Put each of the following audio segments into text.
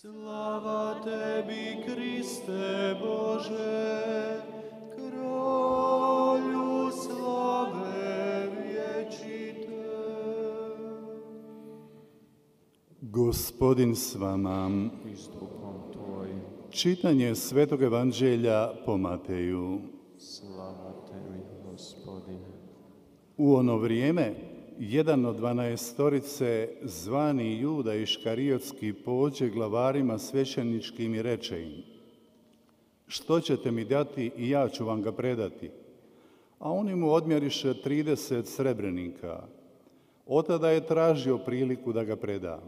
Slava tebi, Kriste Bože, kralju slave vječite. Gospodin s vama. I s duhom tvojim. Čitanje Svetog Evanđelja po Mateju. Slava tebi, Gospodine. U ono vrijeme, jedan od 12 zvani Juda Iškarijotski pođe glavarima svećeničkim i reče im: što ćete mi dati i ja ću vam ga predati. A oni mu odmjeriše 30 srebrenika. Otada je tražio priliku da ga preda.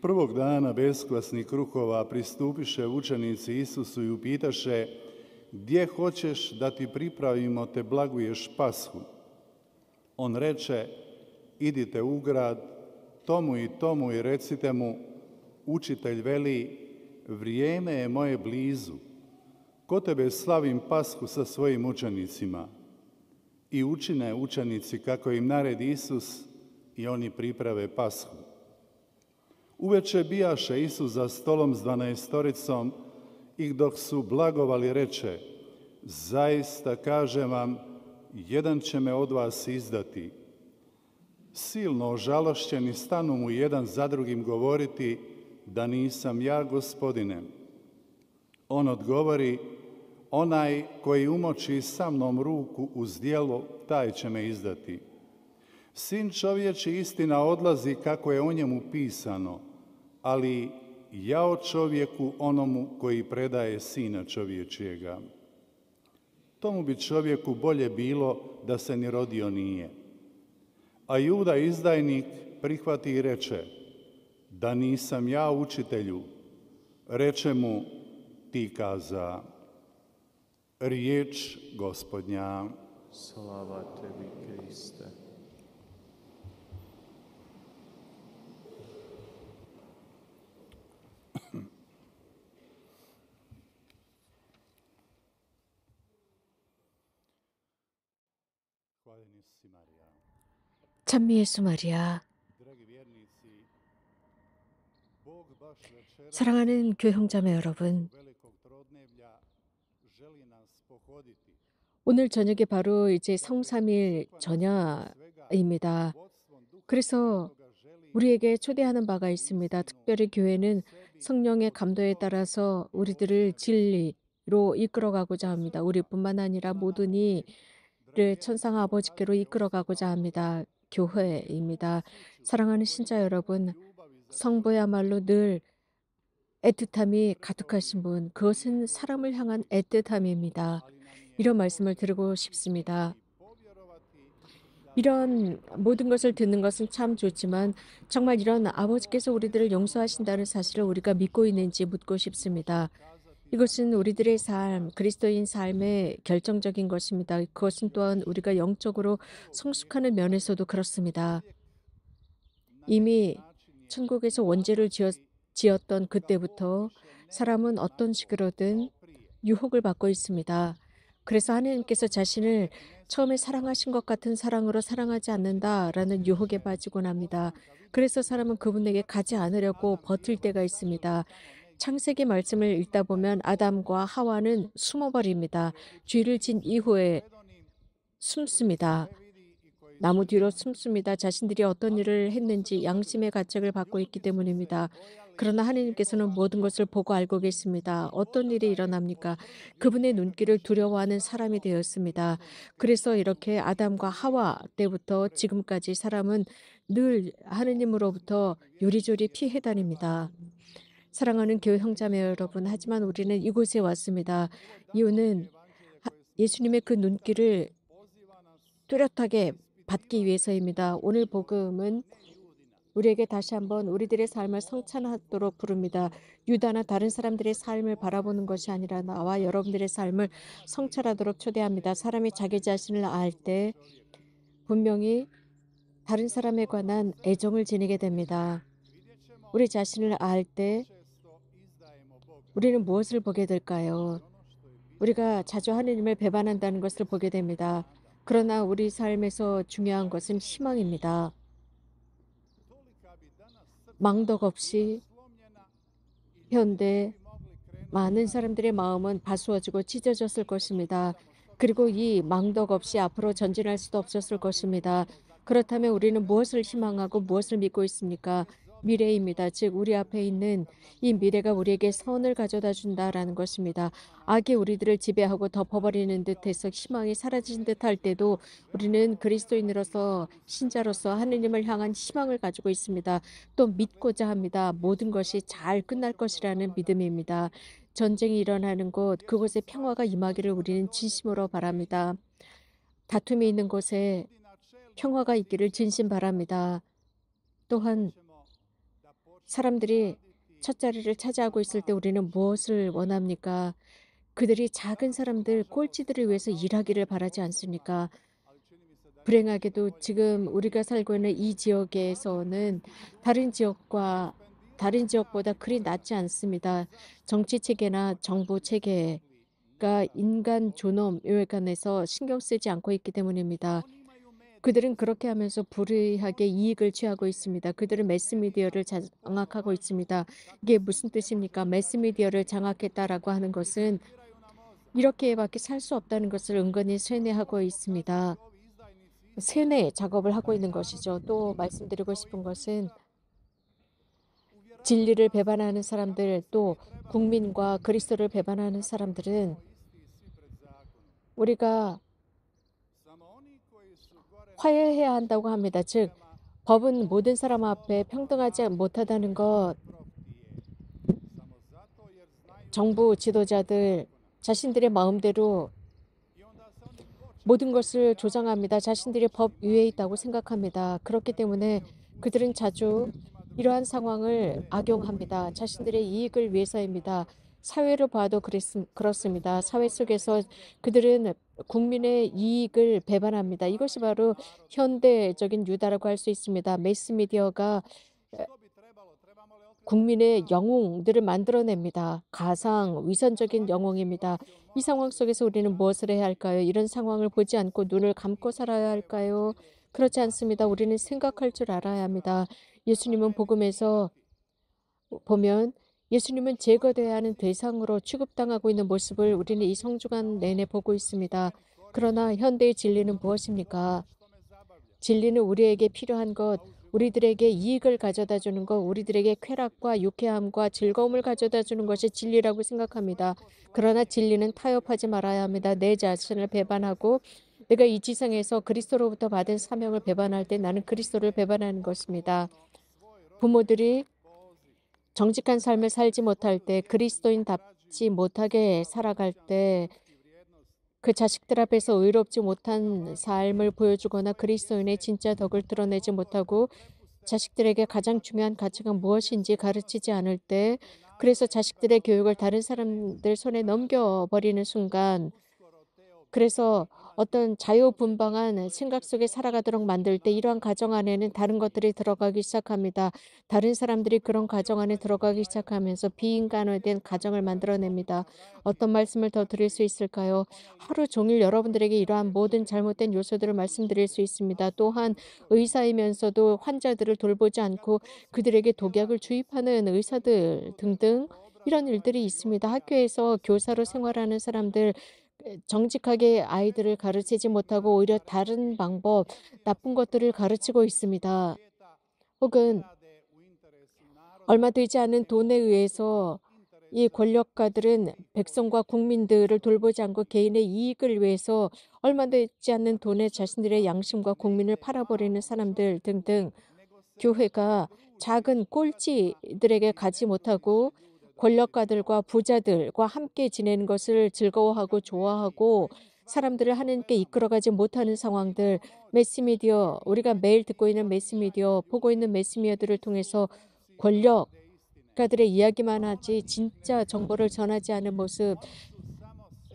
Prvog dana beskvasnih kruhova pristupiše učenici Isusu i upitaše: gdje hoćeš da ti pripravimo te blaguješ Pashu? On reče: idite u grad, tomu i tomu i recite mu: učitelj veli, vrijeme je moje blizu. Kod tebe slavim Pashu sa svojim učenicima. I učine učenici kako im naredi Isus i oni priprave Pashu. Uveče bijaše Isus za stolom s 12 i dok su blagovali reče: zaista kažem vam, jedan će me od vas izdati. Silno ožalošćeni stanu mu jedan za drugim govoriti: da nisam ja, Gospodine. On odgovori: onaj koji umoči sa mnom ruku uz djelo, taj će me izdati. Sin čovječi istina odlazi kako je o njemu pisano, ali jao čovjeku onomu koji predaje Sina čovječijega. Tomu bi čovjeku bolje bilo da se ni rodio nije. A Juda izdajnik prihvati i reče: da nisam ja, učitelju. Reče mu: ti kaza. Riječ Gospodnja. Slava tebi, Kriste. 찬미 예수 마리아. 사랑하는 교회 형제자매 여러분, 오늘 저녁이 바로 이제 성삼일 전야입니다. 그래서 우리에게 초대하는 바가 있습니다. 특별히 교회는 성령의 감도에 따라서 우리들을 진리로 이끌어가고자 합니다. 우리뿐만 아니라 모든 이를 천상 아버지께로 이끌어가고자 합니다. 교회입니다. 사랑하는 신자 여러분, 성부야말로 늘 애틋함이 가득하신 분, 그것은 사람을 향한 애틋함입니다. 이런 말씀을 드리고 싶습니다. 이런 모든 것을 듣는 것은 참 좋지만 정말 이런 아버지께서 우리들을 용서하신다는 사실을 우리가 믿고 있는지 묻고 싶습니다. 이것은 우리들의 삶, 그리스도인 삶의 결정적인 것입니다. 그것은 또한 우리가 영적으로 성숙하는 면에서도 그렇습니다. 이미 천국에서 원죄를 지었던 그때부터 사람은 어떤 식으로든 유혹을 받고 있습니다. 그래서 하나님께서 자신을 처음에 사랑하신 것 같은 사랑으로 사랑하지 않는다라는 유혹에 빠지곤 합니다. 그래서 사람은 그분에게 가지 않으려고 버틸 때가 있습니다. 창세기 말씀을 읽다 보면 아담과 하와는 숨어버립니다. 죄를 진 이후에 숨습니다. 나무 뒤로 숨습니다. 자신들이 어떤 일을 했는지 양심의 가책을 받고 있기 때문입니다. 그러나 하나님께서는 모든 것을 보고 알고 계십니다. 어떤 일이 일어납니까? 그분의 눈길을 두려워하는 사람이 되었습니다. 그래서 이렇게 아담과 하와 때부터 지금까지 사람은 늘 하느님으로부터 요리조리 피해 다닙니다. 사랑하는 교회 형제자매 여러분, 하지만 우리는 이곳에 왔습니다. 이유는 예수님의 그 눈길을 뚜렷하게 받기 위해서입니다. 오늘 복음은 우리에게 다시 한번 우리들의 삶을 성찬하도록 부릅니다. 유다나 다른 사람들의 삶을 바라보는 것이 아니라 나와 여러분들의 삶을 성찰하도록 초대합니다. 사람이 자기 자신을 알 때 분명히 다른 사람에 관한 애정을 지니게 됩니다. 우리 자신을 알 때 우리는 무엇을 보게 될까요? 우리가 자주 하느님을 배반한다는 것을 보게 됩니다. 그러나 우리 삶에서 중요한 것은 희망입니다. 망덕 없이 현대 많은 사람들의 마음은 바수어지고 찢어졌을 것입니다. 그리고 이 망덕 없이 앞으로 전진할 수도 없었을 것입니다. 그렇다면 우리는 무엇을 희망하고 무엇을 믿고 있습니까? 미래입니다. 즉 우리 앞에 있는 이 미래가 우리에게 선을 가져다 준다라는 것입니다. 악이 우리들을 지배하고 덮어버리는 듯해서 희망이 사라진 듯할 때도 우리는 그리스도인으로서 신자로서 하느님을 향한 희망을 가지고 있습니다. 또 믿고자 합니다. 모든 것이 잘 끝날 것이라는 믿음입니다. 전쟁이 일어나는 곳, 그곳에 평화가 임하기를 우리는 진심으로 바랍니다. 다툼이 있는 곳에 평화가 있기를 진심 바랍니다. 또한 사람들이 첫 자리를 차지하고 있을 때 우리는 무엇을 원합니까? 그들이 작은 사람들, 꼴찌들을 위해서 일하기를 바라지 않습니까? 불행하게도 지금 우리가 살고 있는 이 지역에서는 다른 지역보다 그리 낫지 않습니다. 정치 체계나 정부 체계가 인간 존엄에 관해서 신경 쓰지 않고 있기 때문입니다. 그들은 그렇게 하면서 불의하게 이익을 취하고 있습니다. 그들은 매스미디어를 장악하고 있습니다. 이게 무슨 뜻입니까? 매스미디어를 장악했다라고 하는 것은 이렇게밖에 살 수 없다는 것을 은근히 세뇌하고 있습니다. 세뇌 작업을 하고 있는 것이죠. 또 말씀드리고 싶은 것은 진리를 배반하는 사람들, 또 국민과 그리스도를 배반하는 사람들은 우리가 화해해야 한다고 합니다. 즉 법은 모든 사람 앞에 평등하지 못하다는 것, 정부 지도자들 자신들의 마음대로 모든 것을 조장합니다. 자신들이 법 위에 있다고 생각합니다. 그렇기 때문에 그들은 자주 이러한 상황을 악용합니다. 자신들의 이익을 위해서입니다. 사회를 봐도 그렇습니다. 사회 속에서 그들은 국민의 이익을 배반합니다. 이것이 바로 현대적인 유다라고 할 수 있습니다. 매스미디어가 국민의 영웅들을 만들어냅니다. 가상, 위선적인 영웅입니다. 이 상황 속에서 우리는 무엇을 해야 할까요? 이런 상황을 보지 않고 눈을 감고 살아야 할까요? 그렇지 않습니다. 우리는 생각할 줄 알아야 합니다. 예수님은 복음에서 보면 예수님은 제거돼야 하는 대상으로 취급당하고 있는 모습을 우리는 이 성주간 내내 보고 있습니다. 그러나 현대의 진리는 무엇입니까? 진리는 우리에게 필요한 것, 우리들에게 이익을 가져다 주는 것, 우리들에게 쾌락과 유쾌함과 즐거움을 가져다 주는 것이 진리라고 생각합니다. 그러나 진리는 타협하지 말아야 합니다. 내 자신을 배반하고 내가 이 지상에서 그리스도로부터 받은 사명을 배반할 때 나는 그리스도를 배반하는 것입니다. 부모들이 정직한 삶을 살지 못할 때, 그리스도인답지 못하게 살아갈 때, 그 자식들 앞에서 의롭지 못한 삶을 보여주거나 그리스도인의 진짜 덕을 드러내지 못하고 자식들에게 가장 중요한 가치가 무엇인지 가르치지 않을 때, 그래서 자식들의 교육을 다른 사람들 손에 넘겨버리는 순간, 그래서 어떤 자유분방한 생각 속에 살아가도록 만들 때 이러한 가정 안에는 다른 것들이 들어가기 시작합니다. 다른 사람들이 그런 가정 안에 들어가기 시작하면서 비인간화된 가정을 만들어냅니다. 어떤 말씀을 더 드릴 수 있을까요? 하루 종일 여러분들에게 이러한 모든 잘못된 요소들을 말씀드릴 수 있습니다. 또한 의사이면서도 환자들을 돌보지 않고 그들에게 독약을 주입하는 의사들 등등 이런 일들이 있습니다. 학교에서 교사로 생활하는 사람들, 정직하게 아이들을 가르치지 못하고 오히려 다른 방법, 나쁜 것들을 가르치고 있습니다. 혹은 얼마 되지 않은 돈에 의해서 이 권력가들은 백성과 국민들을 돌보지 않고 개인의 이익을 위해서 얼마 되지 않는 돈에 자신들의 양심과 국민을 팔아버리는 사람들 등등, 교회가 작은 꼴찌들에게 가지 못하고 권력가들과 부자들과 함께 지내는 것을 즐거워하고 좋아하고 사람들을 하나님께 이끌어가지 못하는 상황들, 매스미디어, 우리가 매일 듣고 있는 매스미디어, 보고 있는 매스미디어들을 통해서 권력가들의 이야기만 하지 진짜 정보를 전하지 않은 모습,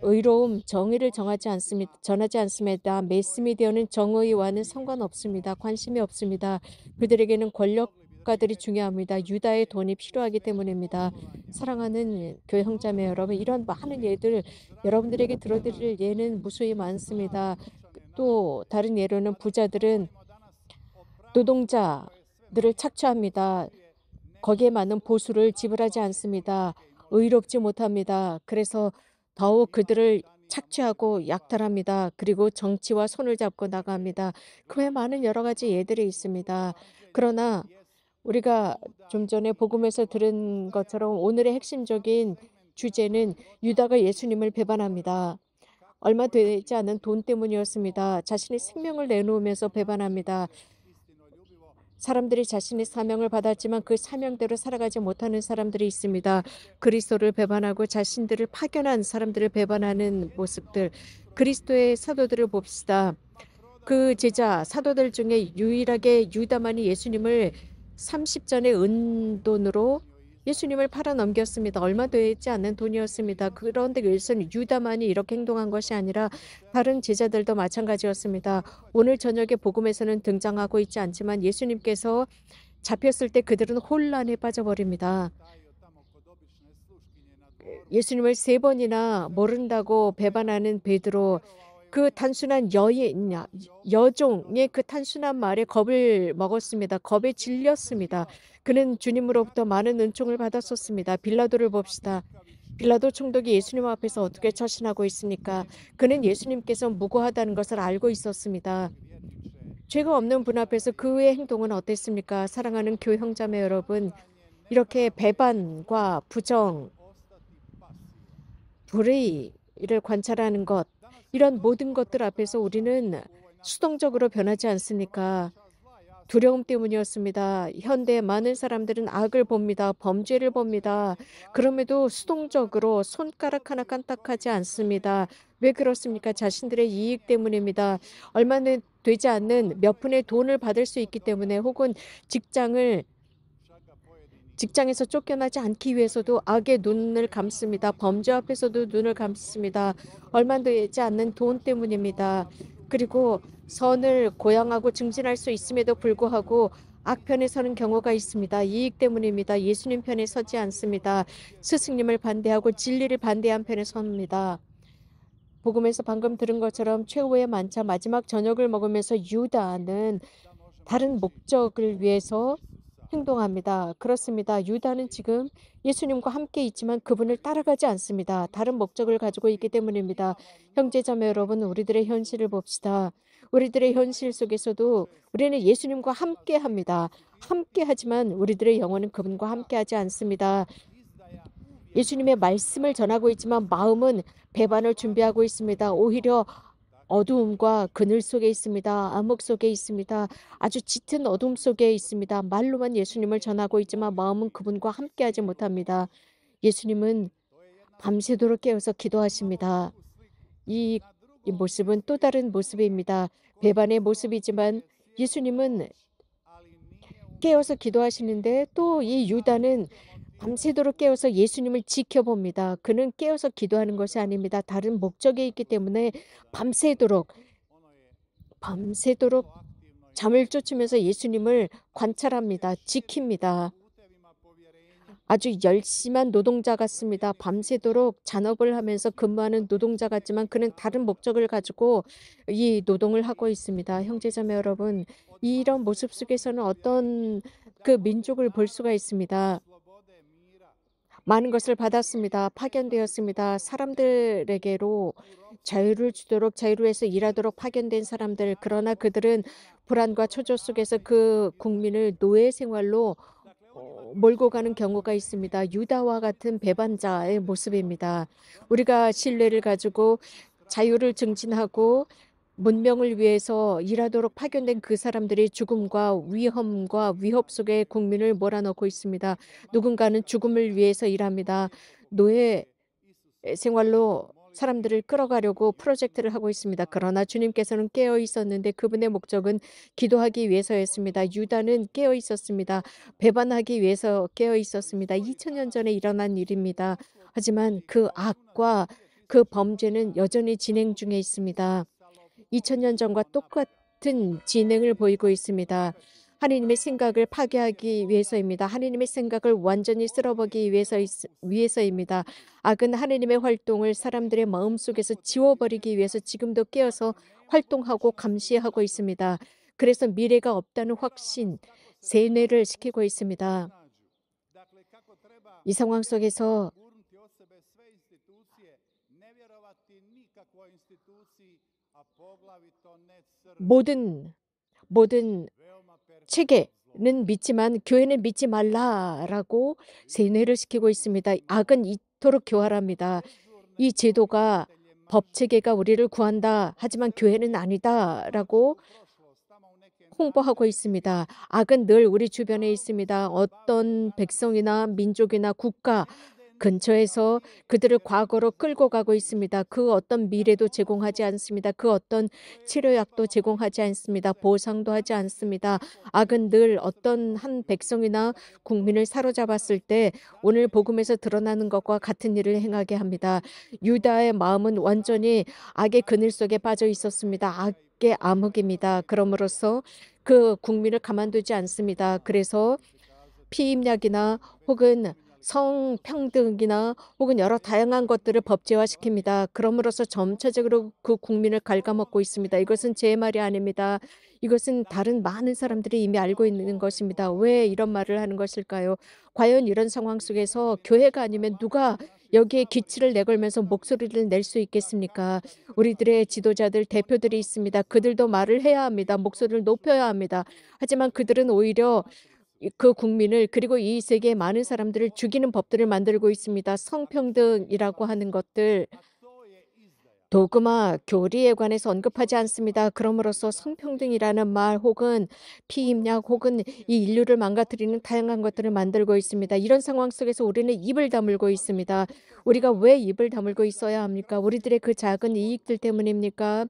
의로움, 정의를 전하지 않습니다. 매스미디어는 정의와는 상관없습니다. 관심이 없습니다. 그들에게는 권력가들이 중요합니다. 유다의 돈이 필요하기 때문입니다. 사랑하는 교회 형제자매 여러분, 이런 많은 예들 여러분들에게 들어드릴 예는 무수히 많습니다. 또 다른 예로는 부자들은 노동자들을 착취합니다. 거기에 맞는 보수를 지불하지 않습니다. 의롭지 못합니다. 그래서 더욱 그들을 착취하고 약탈합니다. 그리고 정치와 손을 잡고 나갑니다. 그 외 많은 여러 가지 예들이 있습니다. 그러나 우리가 좀 전에 복음에서 들은 것처럼 오늘의 핵심적인 주제는 유다가 예수님을 배반합니다. 얼마 되지 않은 돈 때문이었습니다. 자신의 생명을 내놓으면서 배반합니다. 사람들이 자신의 사명을 받았지만 그 사명대로 살아가지 못하는 사람들이 있습니다. 그리스도를 배반하고 자신들을 파견한 사람들을 배반하는 모습들. 그리스도의 사도들을 봅시다. 그 제자 사도들 중에 유일하게 유다만이 예수님을 30전의 은돈으로 예수님을 팔아 넘겼습니다. 얼마 되지 않는 돈이었습니다. 그런데 예수님 유다만이 이렇게 행동한 것이 아니라 다른 제자들도 마찬가지였습니다. 오늘 저녁에 복음에서는 등장하고 있지 않지만 예수님께서 잡혔을 때 그들은 혼란에 빠져버립니다. 예수님을 3번이나 모른다고 배반하는 베드로, 그 단순한 여종의 그 단순한 말에 겁을 먹었습니다. 겁에 질렸습니다. 그는 주님으로부터 많은 은총을 받았었습니다. 빌라도를 봅시다. 빌라도 총독이 예수님 앞에서 어떻게 처신하고 있습니까? 그는 예수님께서 무고하다는 것을 알고 있었습니다. 죄가 없는 분 앞에서 그의 행동은 어땠습니까? 사랑하는 교회 형제자매 여러분, 이렇게 배반과 부정, 불의를 관찰하는 것, 이런 모든 것들 앞에서 우리는 수동적으로 변하지 않습니까? 두려움 때문이었습니다. 현대 많은 사람들은 악을 봅니다. 범죄를 봅니다. 그럼에도 수동적으로 손가락 하나 깐딱하지 않습니다. 왜 그렇습니까? 자신들의 이익 때문입니다. 얼마 되지 않는 몇 푼의 돈을 받을 수 있기 때문에, 혹은 직장에서 쫓겨나지 않기 위해서도 악의 눈을 감습니다. 범죄 앞에서도 눈을 감습니다. 얼마 되지 않는 돈 때문입니다. 그리고 선을 고양하고 증진할 수 있음에도 불구하고 악편에 서는 경우가 있습니다. 이익 때문입니다. 예수님 편에 서지 않습니다. 스승님을 반대하고 진리를 반대한 편에 섭니다. 복음에서 방금 들은 것처럼 최후의 만찬 마지막 저녁을 먹으면서 유다는 다른 목적을 위해서 행동합니다. 그렇습니다. 유다는 지금 예수님과 함께 있지만 그분을 따라가지 않습니다. 다른 목적을 가지고 있기 때문입니다. 형제자매 여러분, 우리들의 현실을 봅시다. 우리들의 현실 속에서도 우리는 예수님과 함께 합니다. 함께 하지만 우리들의 영혼은 그분과 함께 하지 않습니다. 예수님의 말씀을 전하고 있지만 마음은 배반을 준비하고 있습니다. 오히려 어두움과 그늘 속에 있습니다. 암흑 속에 있습니다. 아주 짙은 어둠 속에 있습니다. 말로만 예수님을 전하고 있지만 마음은 그분과 함께하지 못합니다. 예수님은 밤새도록 깨어서 기도하십니다. 이 모습은 또 다른 모습입니다. 배반의 모습이지만 예수님은 깨어서 기도하시는데, 또 이 유다는 밤새도록 깨어서 예수님을 지켜봅니다. 그는 깨어서 기도하는 것이 아닙니다. 다른 목적이 있기 때문에 밤새도록 잠을 쫓으면서 예수님을 관찰합니다. 지킵니다. 아주 열심한 노동자 같습니다. 밤새도록 잔업을 하면서 근무하는 노동자 같지만 그는 다른 목적을 가지고 이 노동을 하고 있습니다. 형제자매 여러분, 이런 모습 속에서는 어떤 그 민족을 볼 수가 있습니다. 많은 것을 받았습니다. 파견되었습니다. 사람들에게로 자유를 주도록, 자유로에서 일하도록 파견된 사람들. 그러나 그들은 불안과 초조 속에서 그 국민을 노예 생활로 몰고 가는 경우가 있습니다. 유다와 같은 배반자의 모습입니다. 우리가 신뢰를 가지고 자유를 증진하고 문명을 위해서 일하도록 파견된 그 사람들이 죽음과 위험과 위협 속에 국민을 몰아넣고 있습니다. 누군가는 죽음을 위해서 일합니다. 노예 생활로 사람들을 끌어가려고 프로젝트를 하고 있습니다. 그러나 주님께서는 깨어 있었는데 그분의 목적은 기도하기 위해서였습니다. 유다는 깨어 있었습니다. 배반하기 위해서 깨어 있었습니다. 2000년 전에 일어난 일입니다. 하지만 그 악과 그 범죄는 여전히 진행 중에 있습니다. 2000년 전과 똑같은 진행을 보이고 있습니다. 하나님의 생각을 파괴하기 위해서입니다. 하나님의 생각을 완전히 쓸어버리기 위해서입니다. 악은 하나님의 활동을 사람들의 마음속에서 지워버리기 위해서 지금도 깨어서 활동하고 감시하고 있습니다. 그래서 미래가 없다는 확신, 세뇌를 시키고 있습니다. 이 상황 속에서 gurnuti od sebe sve institucije, ne vjerovati nikakvoj instituciji, a poglavito ne crkvi. 모든 Veoma perspektivno 체계는 믿지만 교회는 믿지 말라라고 세뇌를 시키고 있습니다. 악은 이토록 교활합니다. 이 제도가 법 체계가 우리를 구한다. 하지만 교회는 아니다라고 홍보하고 있습니다. 악은 늘 우리 주변에 있습니다. 어떤 백성이나 민족이나 국가 근처에서 그들을 과거로 끌고 가고 있습니다. 그 어떤 미래도 제공하지 않습니다. 그 어떤 치료약도 제공하지 않습니다. 보상도 하지 않습니다. 악은 늘 어떤 한 백성이나 국민을 사로잡았을 때 오늘 복음에서 드러나는 것과 같은 일을 행하게 합니다. 유다의 마음은 완전히 악의 그늘 속에 빠져 있었습니다. 악의 암흑입니다. 그럼으로써 그 국민을 가만두지 않습니다. 그래서 피임약이나 혹은 성평등이나 혹은 여러 다양한 것들을 법제화시킵니다. 그럼으로써 점차적으로 그 국민을 갉아먹고 있습니다. 이것은 제 말이 아닙니다. 이것은 다른 많은 사람들이 이미 알고 있는 것입니다. 왜 이런 말을 하는 것일까요? 과연 이런 상황 속에서 교회가 아니면 누가 여기에 기치를 내걸면서 목소리를 낼 수 있겠습니까? 우리들의 지도자들, 대표들이 있습니다. 그들도 말을 해야 합니다. 목소리를 높여야 합니다. 하지만 그들은 오히려 그 국민을 그리고 이 세계의 많은 사람들을 죽이는 법들을 만들고 있습니다. 성평등이라고 하는 것들 도그마 교리에 관해서 언급하지 않습니다. 그럼으로써 성평등이라는 말 혹은 피임약 혹은 이 인류를 망가뜨리는 다양한 것들을 만들고 있습니다. 이런 상황 속에서 우리는 입을 다물고 있습니다. 우리가 왜 입을 다물고 있어야 합니까? 우리들의 그 작은 이익들 때문입니까?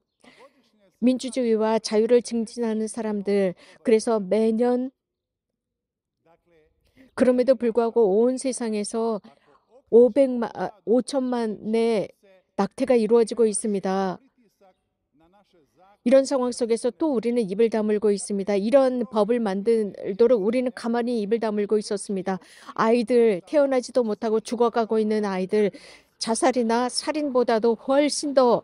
민주주의와 자유를 증진하는 사람들, 그래서 매년 그럼에도 불구하고 온 세상에서 5천만의 낙태가 이루어지고 있습니다. 이런 상황 속에서 또 우리는 입을 다물고 있습니다. 이런 법을 만들도록 우리는 가만히 입을 다물고 있었습니다. 아이들, 태어나지도 못하고 죽어가고 있는 아이들, 자살이나 살인보다도 훨씬 더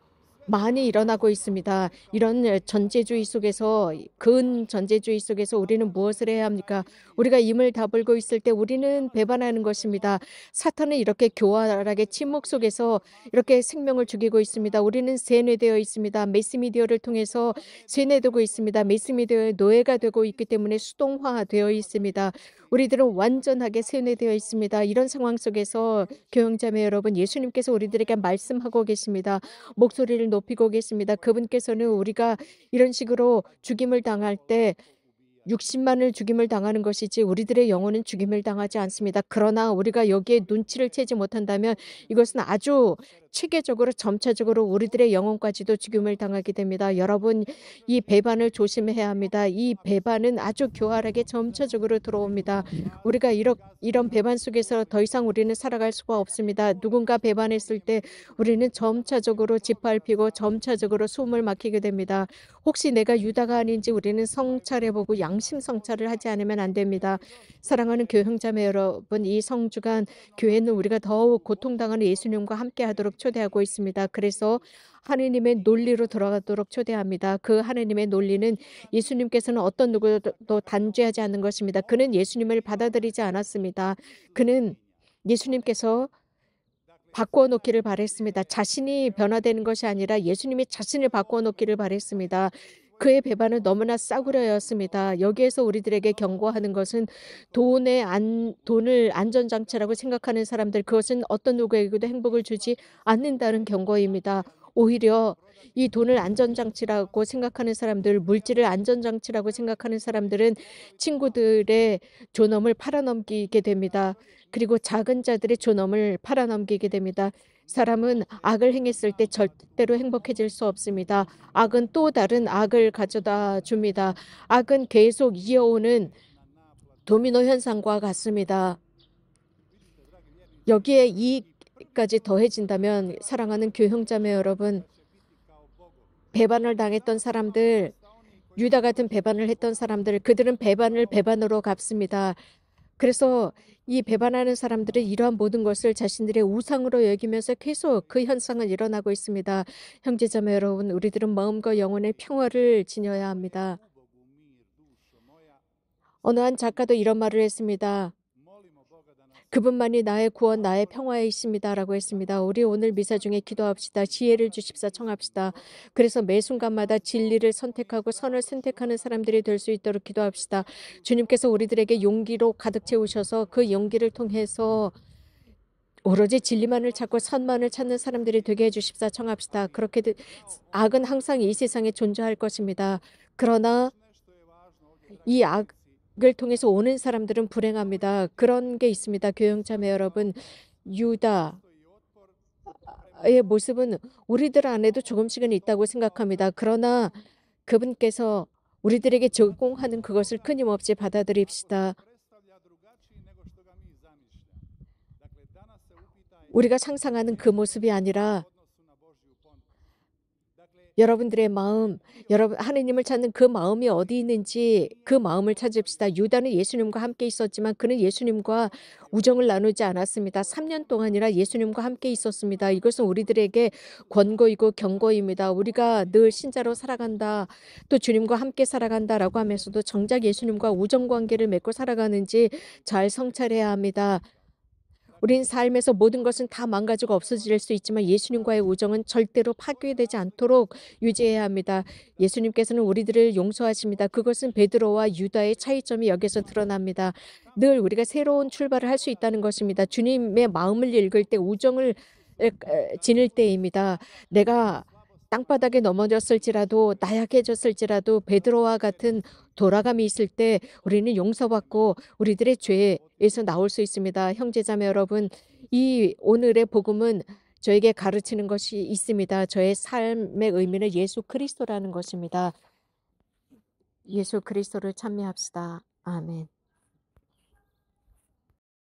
많이 일어나고 있습니다. 이런 전제주의 속에서, 근전제주의 속에서 우리는 무엇을 해야 합니까? 우리가 입을 다물고 있을 때 우리는 배반하는 것입니다. 사탄은 이렇게 교활하게 침묵 속에서 이렇게 생명을 죽이고 있습니다. 우리는 세뇌되어 있습니다. 매스미디어를 통해서 세뇌되고 있습니다. 매스미디어의 노예가 되고 있기 때문에 수동화되어 있습니다. 우리들은 완전하게 세뇌되어 있습니다. 이런 상황 속에서 교형자매 여러분, 예수님께서 우리들에게 말씀하고 계십니다. 목소리를 높이고 계십니다. 그분께서는 우리가 이런 식으로 죽임을 당할 때 60만을 죽임을 당하는 것이지 우리들의 영혼은 죽임을 당하지 않습니다. 그러나 우리가 여기에 눈치를 채지 못한다면 이것은 아주 체계적으로 점차적으로 우리들의 영혼까지도 죽임을 당하게 됩니다. 여러분, 이 배반을 조심해야 합니다. 이 배반은 아주 교활하게 점차적으로 들어옵니다. 우리가 이런 배반 속에서 더 이상 우리는 살아갈 수가 없습니다. 누군가 배반했을 때 우리는 점차적으로 짓밟히고 점차적으로 숨을 막히게 됩니다. 혹시 내가 유다가 아닌지 우리는 성찰해보고 양심 성찰을 하지 않으면 안 됩니다. 사랑하는 교형자매 여러분, 이 성주간 교회는 우리가 더욱 고통당하는 예수님과 함께하도록 초대하고 있습니다. 그래서 하느님의 논리로 들어가도록 초대합니다. 그 하느님의 논리는 예수님께서는 어떤 누구도 단죄하지 않는 것입니다. 그는 예수님을 받아들이지 않았습니다. 그는 예수님께서 바꾸어 놓기를 바랬습니다. 자신이 변화되는 것이 아니라 예수님이 자신을 바꾸어 놓기를 바랬습니다. 그의 배반은 너무나 싸구려였습니다. 여기에서 우리들에게 경고하는 것은 돈을 안전장치라고 생각하는 사람들, 그것은 어떤 누구에게도 행복을 주지 않는다는 경고입니다. 오히려 이 돈을 안전장치라고 생각하는 사람들, 물질을 안전장치라고 생각하는 사람들은 친구들의 존엄을 팔아넘기게 됩니다. 그리고 작은 자들의 존엄을 팔아넘기게 됩니다. 사람은 악을 행했을 때 절대로 행복해질 수 없습니다. 악은 또 다른 악을 가져다 줍니다. 악은 계속 이어오는 도미노 현상과 같습니다. 여기에 이까지 더해진다면 사랑하는 교형자매 여러분, 배반을 당했던 사람들, 유다 같은 배반을 했던 사람들, 그들은 배반을 배반으로 갚습니다. 그래서 이 배반하는 사람들은 이러한 모든 것을 자신들의 우상으로 여기면서 계속 그 현상은 일어나고 있습니다. 형제자매 여러분, 우리들은 마음과 영혼의 평화를 지녀야 합니다. 어느 한 작가도 이런 말을 했습니다. 그분만이 나의 구원, 나의 평화에 있습니다라고 했습니다. 우리 오늘 미사 중에 기도합시다. 지혜를 주십사 청합시다. 그래서 매 순간마다 진리를 선택하고 선을 선택하는 사람들이 될 수 있도록 기도합시다. 주님께서 우리들에게 용기로 가득 채우셔서 그 용기를 통해서 오로지 진리만을 찾고 선만을 찾는 사람들이 되게 해주십사 청합시다. 그렇게 악은 항상 이 세상에 존재할 것입니다. 그러나 이 악을 통해서 오는 사람들은 불행합니다. 그런 게 있습니다. 교영자매 여러분, 유다의 모습은 우리들 안에도 조금씩은 있다고 생각합니다. 그러나 그분께서 우리들에게 제공하는 그것을 끊임없이 받아들입시다. 우리가 상상하는 그 모습이 아니라 여러분들의 마음, 여러분 하느님을 찾는 그 마음이 어디 있는지 그 마음을 찾읍시다. 유다는 예수님과 함께 있었지만 그는 예수님과 우정을 나누지 않았습니다. 3년 동안이나 예수님과 함께 있었습니다. 이것은 우리들에게 권고이고 경고입니다. 우리가 늘 신자로 살아간다, 또 주님과 함께 살아간다라고 하면서도 정작 예수님과 우정 관계를 맺고 살아가는지 잘 성찰해야 합니다. 우린 삶에서 모든 것은 다 망가지고 없어질 수 있지만 예수님과의 우정은 절대로 파괴되지 않도록 유지해야 합니다. 예수님께서는 우리들을 용서하십니다. 그것은 베드로와 유다의 차이점이 여기서 드러납니다. 늘 우리가 새로운 출발을 할 수 있다는 것입니다. 주님의 마음을 읽을 때 우정을 지닐 때입니다. 내가 땅바닥에 넘어졌을지라도 나약해졌을지라도 베드로와 같은 돌아감이 있을 때 우리는 용서받고 우리들의 죄에서 나올 수 있습니다. 형제자매 여러분, 이 오늘의 복음은 저에게 가르치는 것이 있습니다. 저의 삶의 의미는 예수 그리스도라는 것입니다. 예수 그리스도를 찬미합시다. 아멘.